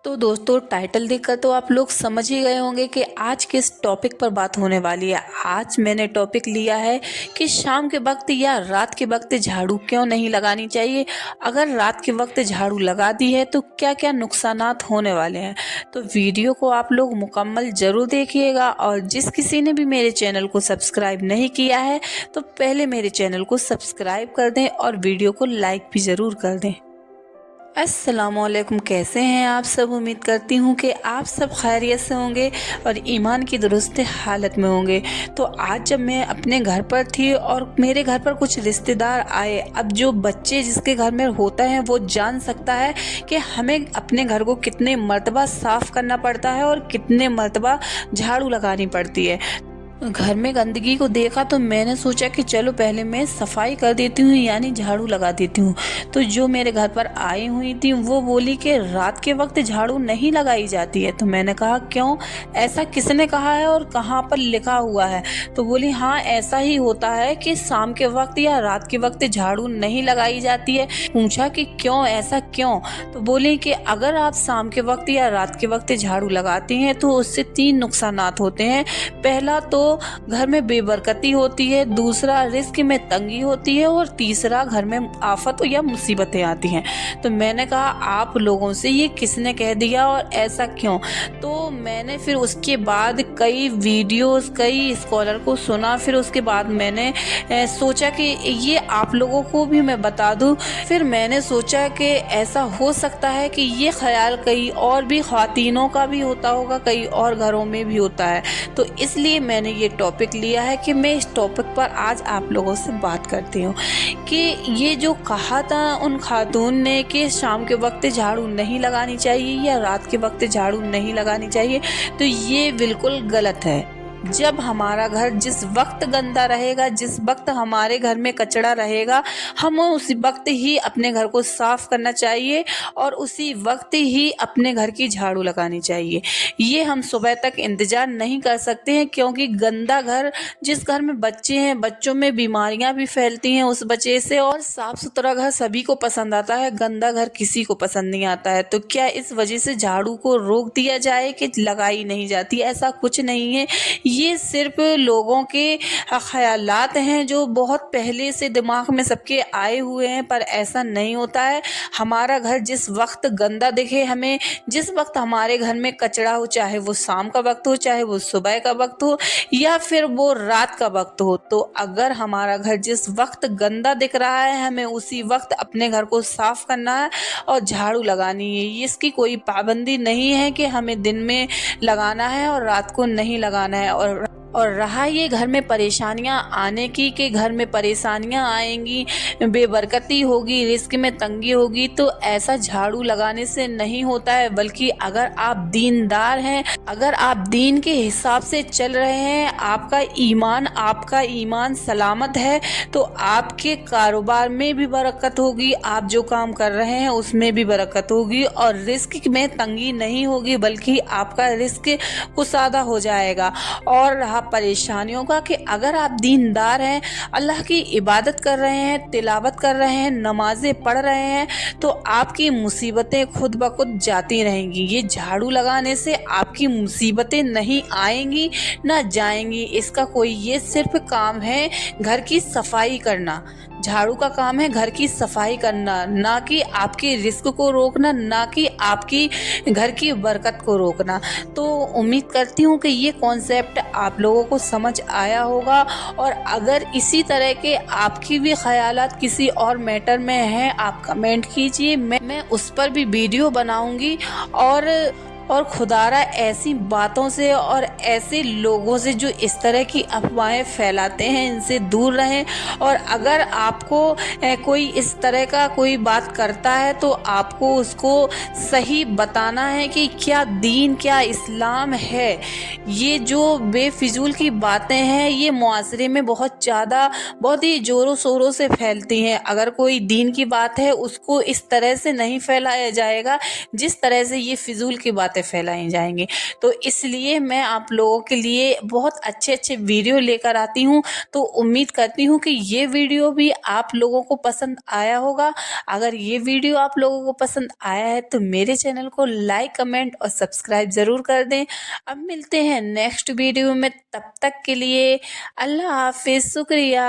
तो दोस्तों टाइटल देखकर तो आप लोग समझ ही गए होंगे कि आज किस टॉपिक पर बात होने वाली है। आज मैंने टॉपिक लिया है कि शाम के वक्त या रात के वक्त झाड़ू क्यों नहीं लगानी चाहिए। अगर रात के वक्त झाड़ू लगा दी है तो क्या क्या नुकसानात होने वाले हैं। तो वीडियो को आप लोग मुकम्मल ज़रूर देखिएगा। और जिस किसी ने भी मेरे चैनल को सब्सक्राइब नहीं किया है तो पहले मेरे चैनल को सब्सक्राइब कर दें और वीडियो को लाइक भी ज़रूर कर दें। अस्सलामुअलैकुम, कैसे हैं आप सब। उम्मीद करती हूँ कि आप सब खैरियत से होंगे और ईमान की दुरुस्त हालत में होंगे। तो आज जब मैं अपने घर पर थी और मेरे घर पर कुछ रिश्तेदार आए, अब जो बच्चे जिसके घर में होता है वो जान सकता है कि हमें अपने घर को कितने मर्तबा साफ़ करना पड़ता है और कितने मर्तबा झाड़ू लगानी पड़ती है। घर में गंदगी को देखा तो मैंने सोचा कि चलो पहले मैं सफाई कर देती हूँ, यानी झाड़ू लगा देती हूँ। तो जो मेरे घर पर आई हुई थी वो बोली कि रात के वक्त झाड़ू नहीं लगाई जाती है। तो मैंने कहा क्यों, ऐसा किसने कहा है और कहाँ पर लिखा हुआ है। तो बोली हाँ ऐसा ही होता है कि शाम के वक्त या रात के वक्त झाड़ू नहीं लगाई जाती है। पूछा कि क्यों, ऐसा क्यों। तो बोली कि अगर आप शाम के वक्त या रात के वक्त झाड़ू लगाती हैं तो उससे 3 नुकसानात होते हैं। पहला तो घर में बेबरकती होती है, दूसरा रिस्क में तंगी होती है और तीसरा घर में आफत या मुसीबतें आती हैं। तो मैंने कहा आप लोगों से ये किसने कह दिया और ऐसा क्यों। तो मैंने फिर उसके बाद कई वीडियोस, कई स्कॉलर को सुना। फिर उसके बाद मैंने सोचा कि ये आप लोगों को भी मैं बता दूं। फिर मैंने सोचा कि ऐसा हो सकता है कि ये ख्याल कई और भी ख्वातीनों का भी होता होगा, कई और घरों में भी होता है। तो इसलिए मैंने ये टॉपिक लिया है कि मैं इस टॉपिक पर आज आप लोगों से बात करती हूँ कि ये जो कहा था उन खातून ने कि शाम के वक्त झाड़ू नहीं लगानी चाहिए या रात के वक्त झाड़ू नहीं लगानी चाहिए, तो ये बिल्कुल गलत है। जब हमारा घर जिस वक्त गंदा रहेगा, जिस वक्त हमारे घर में कचरा रहेगा, हमें उसी वक्त ही अपने घर को साफ करना चाहिए और उसी वक्त ही अपने घर की झाड़ू लगानी चाहिए। ये हम सुबह तक इंतज़ार नहीं कर सकते हैं, क्योंकि गंदा घर, जिस घर में बच्चे हैं, बच्चों में बीमारियां भी फैलती हैं उस वजह से। और साफ़ सुथरा घर सभी को पसंद आता है, गंदा घर किसी को पसंद नहीं आता है। तो क्या इस वजह से झाड़ू को रोक दिया जाए कि लगाई नहीं जाती? ऐसा कुछ नहीं है। ये सिर्फ लोगों के ख्यालात हैं जो बहुत पहले से दिमाग में सबके आए हुए हैं, पर ऐसा नहीं होता है। हमारा घर जिस वक्त गंदा दिखे, हमें जिस वक्त हमारे घर में कचरा हो, चाहे वो शाम का वक्त हो, चाहे वो सुबह का वक्त हो या फिर वो रात का वक्त हो, तो अगर हमारा घर जिस वक्त गंदा दिख रहा है, हमें उसी वक्त अपने घर को साफ करना है और झाड़ू लगानी है। इसकी कोई पाबंदी नहीं है कि हमें दिन में लगाना है और रात को नहीं लगाना है। और रहा ये घर में परेशानियां आने की, कि घर में परेशानियां आएंगी, बेबरकती होगी, रिस्क में तंगी होगी, तो ऐसा झाड़ू लगाने से नहीं होता है। बल्कि अगर आप दीनदार हैं, अगर आप दीन के हिसाब से चल रहे हैं, आपका ईमान सलामत है, तो आपके कारोबार में भी बरकत होगी, आप जो काम कर रहे हैं उसमें भी बरकत होगी और रिस्क में तंगी नहीं होगी, बल्कि आपका रिस्क कुसादा हो जाएगा। और रहा परेशानियों का, कि अगर आप दीनदार हैं, अल्लाह की इबादत कर रहे हैं, तिलावत कर रहे हैं, नमाजें पढ़ रहे हैं, तो आपकी मुसीबतें खुद ब खुद जाती रहेंगी। ये झाड़ू लगाने से आपकी मुसीबतें नहीं आएंगी ना जाएंगी। इसका कोई, ये सिर्फ काम है घर की सफाई करना। झाड़ू का काम है घर की सफाई करना, ना कि आपके रिस्क को रोकना, ना कि आपकी घर की बरकत को रोकना। तो उम्मीद करती हूँ कि ये कॉन्सेप्ट आप लोगों को समझ आया होगा। और अगर इसी तरह के आपकी भी ख्यालात किसी और मैटर में हैं, आप कमेंट कीजिए, मैं उस पर भी वीडियो बनाऊंगी। और खुदारा ऐसी बातों से और ऐसे लोगों से जो इस तरह की अफवाहें फैलाते हैं, इनसे दूर रहें। और अगर आपको कोई इस तरह का कोई बात करता है तो आपको उसको सही बताना है कि क्या दीन, क्या इस्लाम है। ये जो बेफिजूल की बातें हैं ये मुआशरे में बहुत ही ज़ोरों शोरों से फैलती हैं। अगर कोई दीन की बात है उसको इस तरह से नहीं फैलाया जाएगा जिस तरह से ये फिजूल की बातें باتیں پھیلائی جائیں گی۔ تو اس لیے میں آپ لوگوں کے لیے بہت اچھے اچھے ویڈیو لے کر آتی ہوں، تو امید کرتی ہوں کہ یہ ویڈیو بھی آپ لوگوں کو پسند آیا ہوگا۔ اگر یہ ویڈیو آپ لوگوں کو پسند آیا ہے تو میرے چینل کو لائک، کمنٹ اور سبسکرائب ضرور کر دیں۔ اب ملتے ہیں نیکسٹ ویڈیو میں، تب تک کے لیے اللہ حافظ، شکریہ۔